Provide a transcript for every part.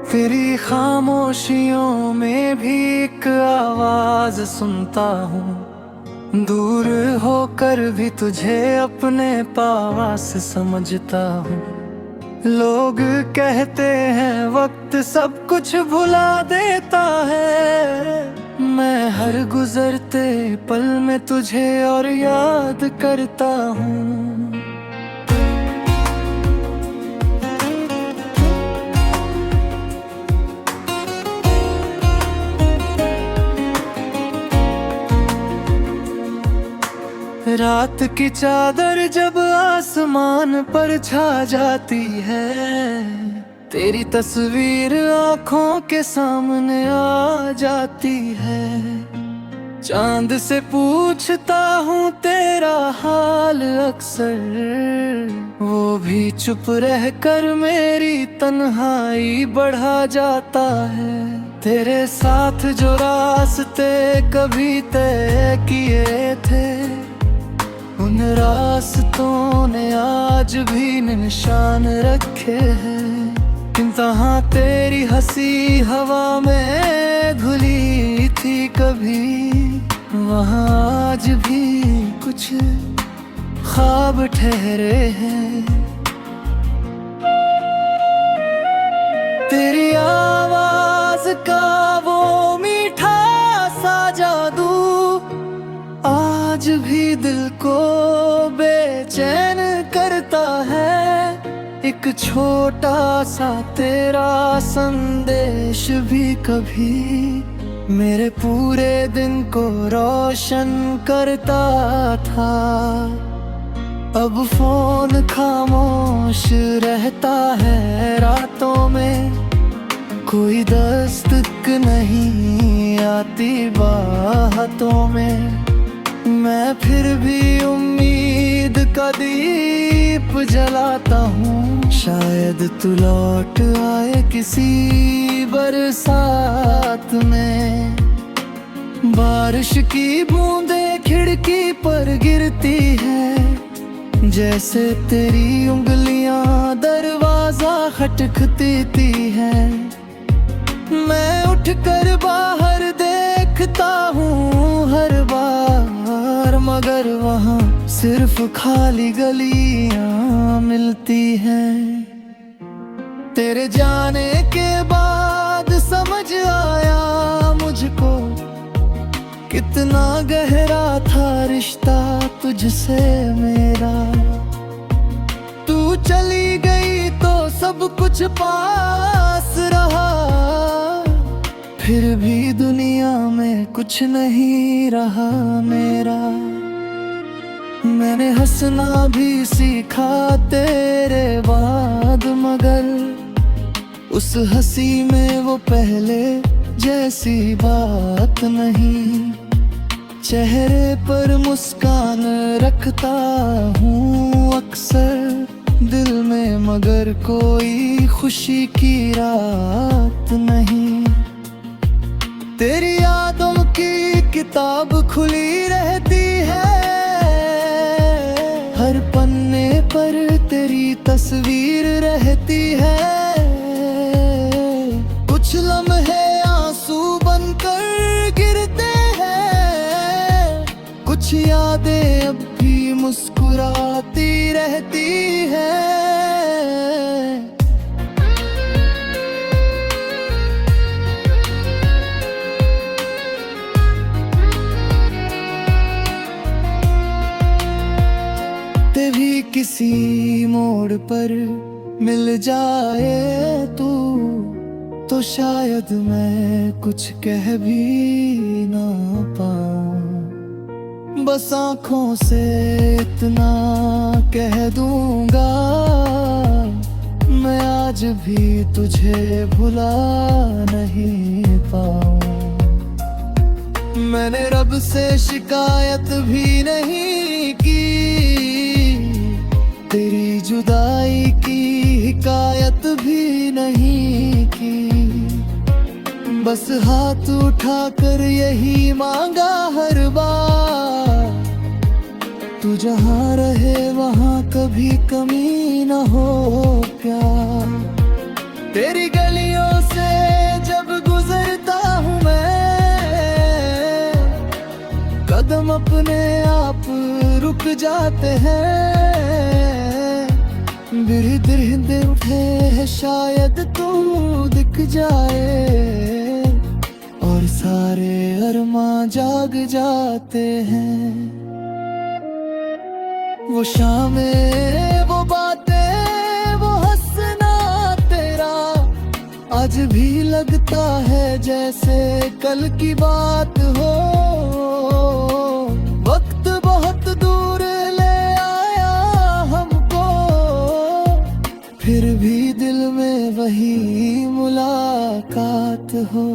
तेरी खामोशियों में भी एक आवाज सुनता हूँ। दूर होकर भी तुझे अपने पास समझता हूँ। लोग कहते हैं वक्त सब कुछ भुला देता है। मैं हर गुजरते पल में तुझे और याद करता हूँ। रात की चादर जब आसमान पर छा जाती है, तेरी तस्वीर आंखों के सामने आ जाती है। चांद से पूछता हूँ तेरा हाल अक्सर, वो भी चुप रहकर मेरी तन्हाई बढ़ा जाता है। तेरे साथ जो रास्ते कभी तय किए थे, उन रास्तों ने आज भी निशान रखे हैं। कहाँ तेरी हंसी हवा में घुली थी कभी, वहाँ आज भी कुछ ख्वाब ठहरे हैं। तेरी आवाज का वो मीठा सा जादू आज भी दिल को बेचैन करता है। एक छोटा सा तेरा संदेश भी कभी मेरे पूरे दिन को रोशन करता था। अब फोन खामोश रहता है रातों में, कोई दस्तक नहीं आती बातों में। मैं फिर भी उम्मीद का दीप जलाता हूँ, शायद तू लौट आए किसी बरसात में। बारिश की बूंदें खिड़की पर गिरती है, जैसे तेरी उंगलियां दरवाजा खटखती है। मैं उठकर बाहर देखता हूँ हर बार, मगर वहाँ सिर्फ खाली गलियां मिलती हैं। तेरे जाने के बाद समझ आया मुझको, कितना गहरा था रिश्ता तुझसे मेरा। तू चली गई तो सब कुछ पास रहा, फिर भी दुनिया में कुछ नहीं रहा मेरा। मैंने हंसना भी सीखा तेरे बाद, मगर उस हंसी में वो पहले जैसी बात नहीं। चेहरे पर मुस्कान रखता हूँ अक्सर दिल में, मगर कोई खुशी की रात नहीं। तेरी यादों की किताब खुली रहती है, हर पन्ने पर तेरी तस्वीर रहती है। कुछ लम्हे आंसू बनकर गिरते हैं, कुछ यादें अब भी मुस्कुराती रहती है। भी किसी मोड़ पर मिल जाए तू, तो शायद मैं कुछ कह भी ना पाऊं। बस आँखों से इतना कह दूंगा, मैं आज भी तुझे भुला नहीं पाऊं। मैंने रब से शिकायत भी नहीं की, तेरी जुदाई की हिकायत भी नहीं की। बस हाथ उठाकर यही मांगा हर बार, तू जहाँ रहे वहाँ कभी कमी न हो प्यार। तेरी गलियों से जाते हैं। बिरह उठे है शायद तू दिख जाए, और सारे अरमां जाग जाते हैं। वो शामें, वो बातें, वो हंसना तेरा आज भी लगता है जैसे कल की बात हो। वक्त बहुत दूर ले आया हमको, फिर भी दिल में वही मुलाकात हो।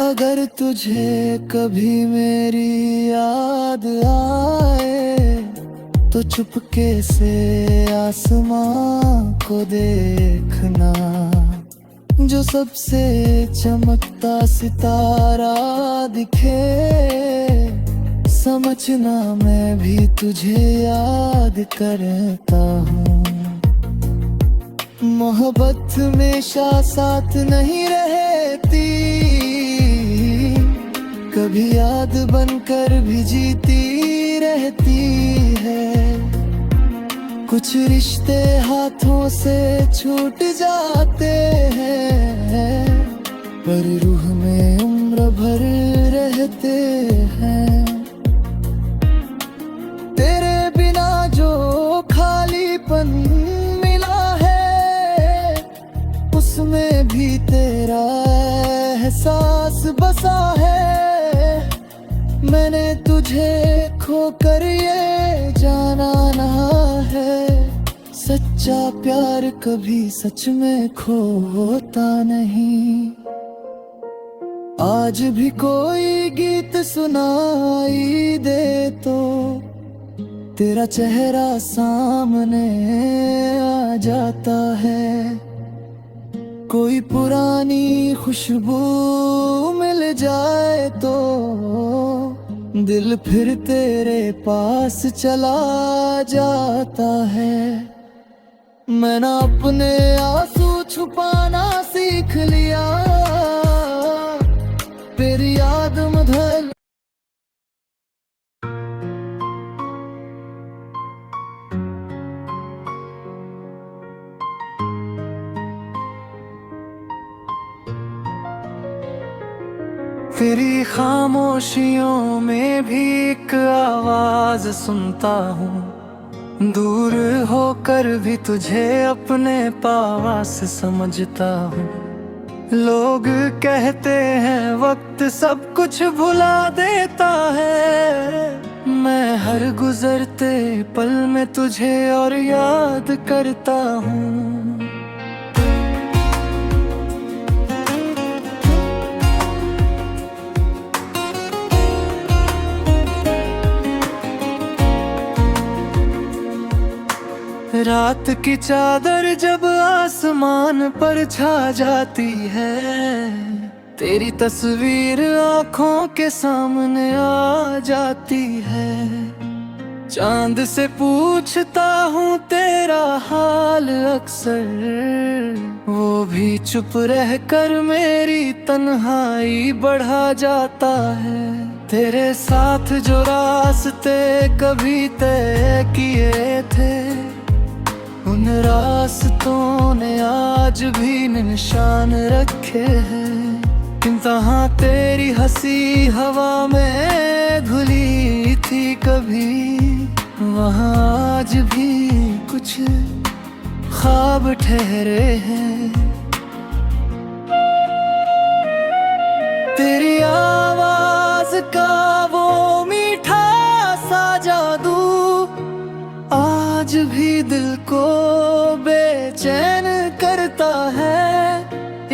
अगर तुझे कभी मेरी याद आए तो चुपके से आसमां को देखना, जो सबसे चमकता सितारा दिखे। समझना मैं भी तुझे याद करता हूँ। मोहब्बत हमेशा साथ नहीं रहती, कभी याद बनकर भी जीती रहती है। कुछ रिश्ते हाथों से छूट जाते हैं, पर रूह में उम्र भर रहते हैं। तेरे बिना जो खालीपन मिला है, उसमें भी तेरा एहसास बसा है। मैंने तुझे खोकर ये जाना ना है, सच्चा प्यार कभी सच में खोता नहीं। आज भी कोई गीत सुनाई दे तो तेरा चेहरा सामने आ जाता है। कोई पुरानी खुशबू मिल जाए तो दिल फिर तेरे पास चला जाता है। मैंने अपने आंसू छुपाना सीख लिया, तेरी याद मधल तेरी खामोशियों में भी एक आवाज सुनता हूँ। दूर होकर भी तुझे अपने पास समझता हूँ। लोग कहते हैं वक्त सब कुछ भुला देता है, मैं हर गुजरते पल में तुझे और याद करता हूँ। रात की चादर जब आसमान पर छा जाती है, तेरी तस्वीर आँखों के सामने आ जाती है। चांद से पूछता हूँ तेरा हाल अक्सर, वो भी चुप रहकर मेरी तन्हाई बढ़ा जाता है। तेरे साथ जो रास्ते कभी तय किए थे, उन रास्तों ने आज भी निशान रखे हैं। इंतहा तेरी हंसी हवा में घुली थी कभी, वहाँ आज भी कुछ ख्वाब ठहरे हैं। तेरी आवाज का वो मीठा सा जादू आज भी दिल को बेचैन करता है।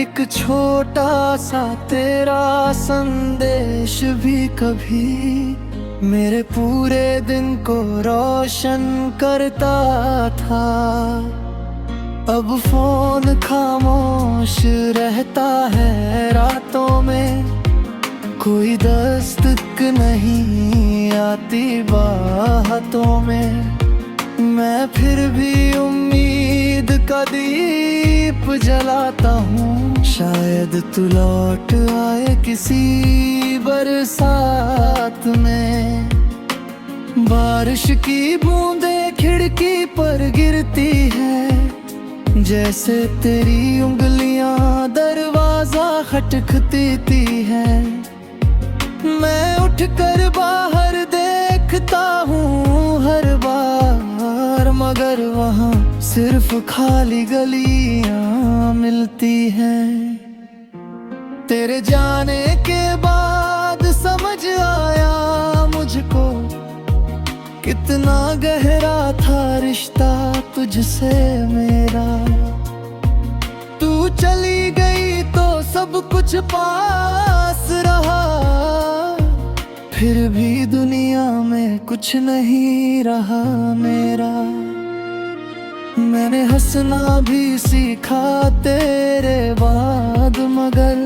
एक छोटा सा तेरा संदेश भी कभी मेरे पूरे दिन को रोशन करता था। अब फोन खामोश रहता है रातों में, कोई दस्तक नहीं आती बातों में। मैं फिर भी उम्मीद का दीप जलाता हूँ। शायद तू लौट आए किसी बरसात में। बारिश की बूंदें खिड़की पर गिरती है, जैसे तेरी उंगलियां दरवाजा खटखती है। मैं उठकर बाहर देखता हूँ हर बार, मगर वहाँ सिर्फ खाली गलियां मिलती हैं। तेरे जाने के बाद समझ आया मुझको, कितना गहरा था रिश्ता तुझसे मेरा। तू चली गई तो सब कुछ पास रहा, फिर भी दुनिया में कुछ नहीं रहा मेरा। मैंने हंसना भी सीखा तेरे बाद, मगर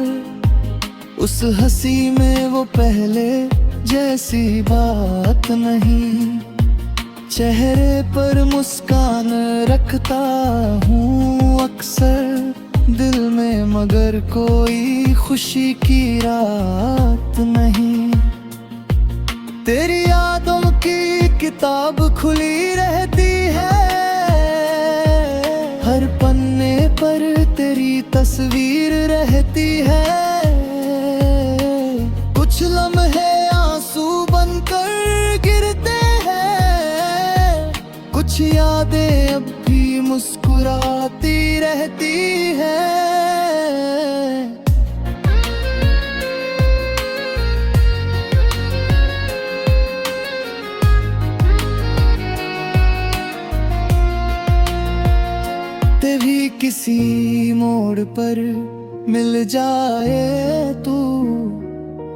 उस हंसी में वो पहले जैसी बात नहीं। चेहरे पर मुस्कान रखता हूँ अक्सर दिल में, मगर कोई खुशी की रात नहीं। तेरी यादों की किताब खुली रहती है, हर पन्ने पर तेरी तस्वीर रहती है। कुछ लम्हे आंसू बनकर गिरते हैं, कुछ यादें अब भी मुस्कुराती रहती हैं। भी किसी मोड़ पर मिल जाए तू,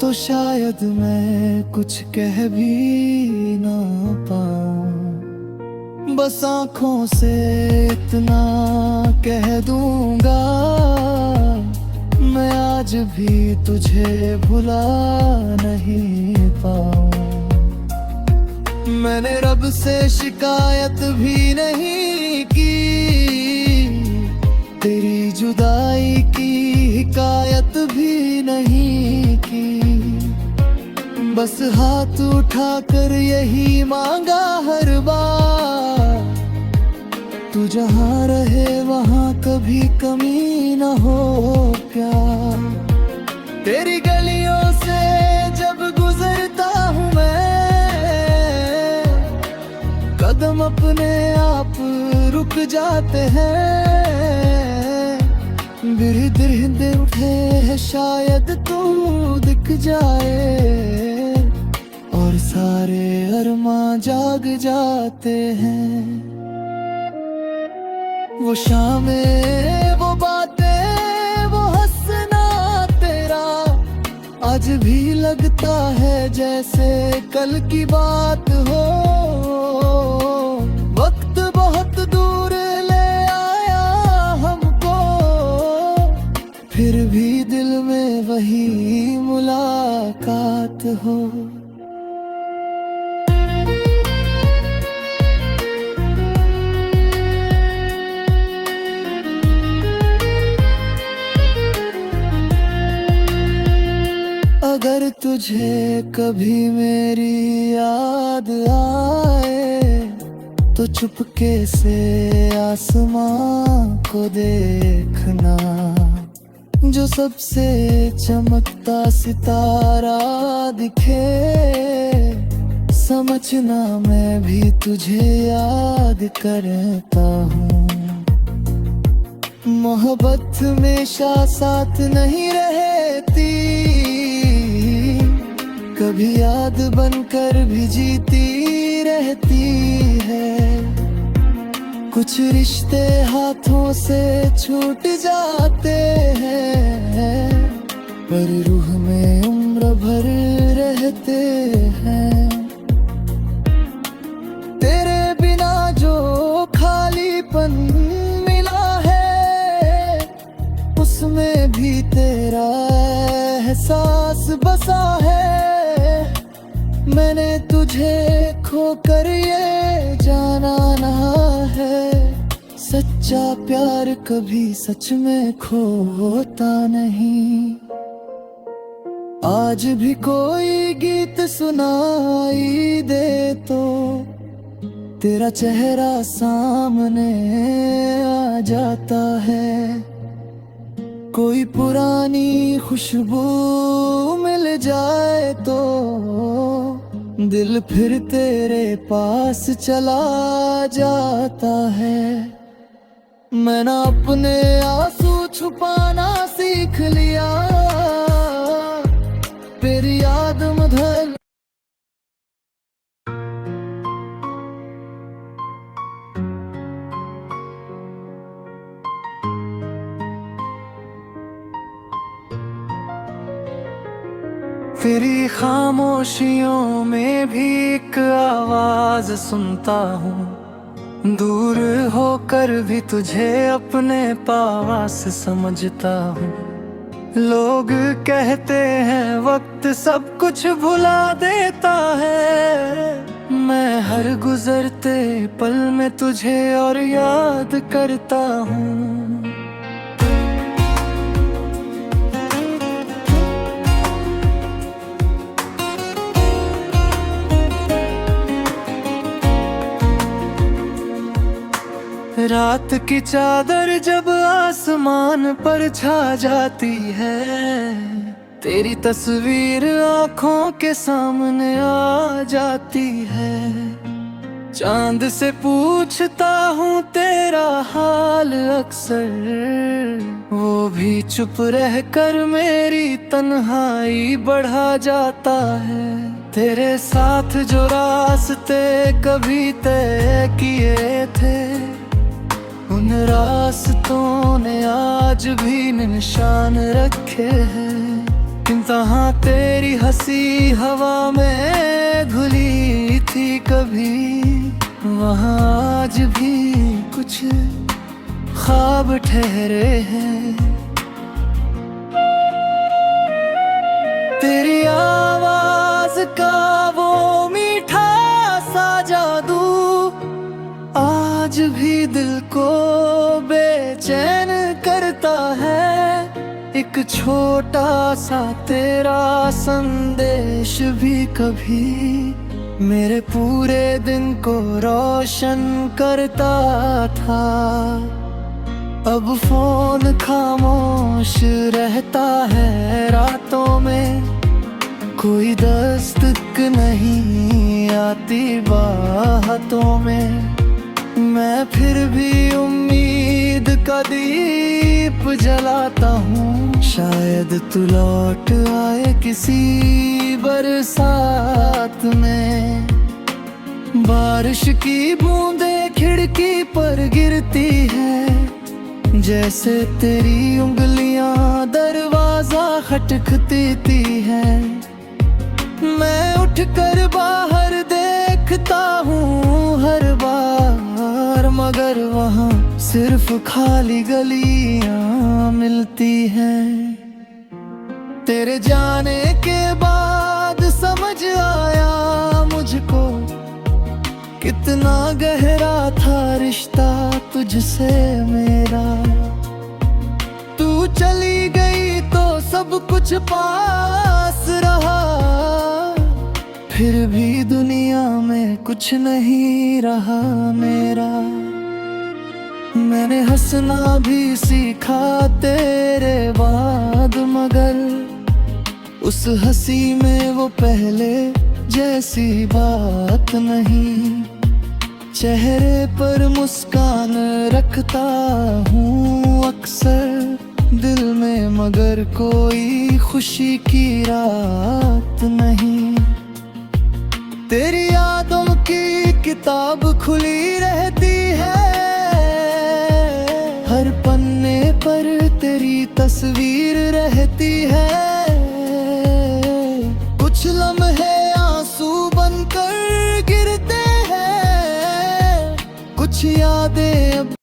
तो शायद मैं कुछ कह भी ना पाऊं। बस आँखों से इतना कह दूंगा, मैं आज भी तुझे भुला नहीं पाऊं। मैंने रब से शिकायत भी नहीं की, तेरी जुदाई की हिकायत भी नहीं की। बस हाथ उठाकर यही मांगा हर बार, तू जहाँ रहे वहाँ कभी कमी न हो प्यार। तेरी गलियों से जब गुजरता हूँ मैं, कदम अपने आप रुक जाते हैं। बिरह उठे है शायद तू दिख जाए, और सारे अरमां जाग जाते हैं। वो शामें, वो बातें, वो हंसना तेरा आज भी लगता है जैसे कल की बात हो। वक्त बहुत दूर ले आया हमको, फिर भी दिल में वही मुलाकात हो। अगर तुझे कभी मेरी याद आए, तो चुपके से आसमां को देखना, जो सबसे चमकता सितारा दिखे। समझना मैं भी तुझे याद करता हूँ। मोहब्बत हमेशा साथ नहीं रहती, कभी याद बनकर भी जीती रहती है। कुछ रिश्ते हाथों से छूट जाते हैं, पर रूह में उम्र भर रहते हैं। तेरे बिना जो खालीपन मिला है, उसमें भी तेरा एहसास बसा है। मैंने तुझे खोकर ये जाना ना है, सच्चा प्यार कभी सच में खोता नहीं। आज भी कोई गीत सुनाई दे तो तेरा चेहरा सामने आ जाता है। कोई पुरानी खुशबू मिल जाए तो दिल फिर तेरे पास चला जाता है। मैं ना अपने आंसू छुपाना सीख लिया, तेरी याद मधुर तेरी खामोशियों में भी एक आवाज सुनता हूँ। दूर होकर भी तुझे अपने पास समझता हूँ। लोग कहते हैं वक्त सब कुछ भुला देता है, मैं हर गुजरते पल में तुझे और याद करता हूँ। रात की चादर जब आसमान पर छा जाती है, तेरी तस्वीर आंखों के सामने आ जाती है। चांद से पूछता हूँ तेरा हाल अक्सर, वो भी चुप रहकर मेरी तन्हाई बढ़ा जाता है। तेरे साथ जो रास्ते कभी तय किए थे, उन रास्तों ने आज भी निशान रखे हैं। इंतहा तेरी हंसी हवा में घुली थी कभी, वहाँ आज भी कुछ ख्वाब ठहरे हैं। तेरी आवाज का वो मीठा सा जादू आज भी दिल को बेचैन करता है। एक छोटा सा तेरा संदेश भी कभी मेरे पूरे दिन को रोशन करता था। अब फोन खामोश रहता है रातों में, कोई दस्तक नहीं आती बातों में। मैं फिर भी उम्मीद का दीप जलाता हूँ, शायद तू लौट आए किसी बरसात में। बारिश की बूंदें खिड़की पर गिरती है, जैसे तेरी उंगलियां दरवाजा खटखती है। मैं उठकर बाहर देखता हूँ हर बार, मगर वहाँ सिर्फ खाली गलियां मिलती हैं। तेरे जाने के बाद समझ आया मुझको, कितना गहरा था रिश्ता तुझसे मेरा। तू चली गई तो सब कुछ पास रहा, फिर भी दुनिया में कुछ नहीं रहा मेरा। मैंने हंसना भी सीखा तेरे बाद, मगर उस हंसी में वो पहले जैसी बात नहीं। चेहरे पर मुस्कान रखता हूँ अक्सर दिल में, मगर कोई खुशी की रात नहीं। तेरी यादों की किताब खुली रहती है, हर पन्ने पर तेरी तस्वीर रहती है। कुछ लम्हे आंसू बनकर गिरते हैं, कुछ यादें अब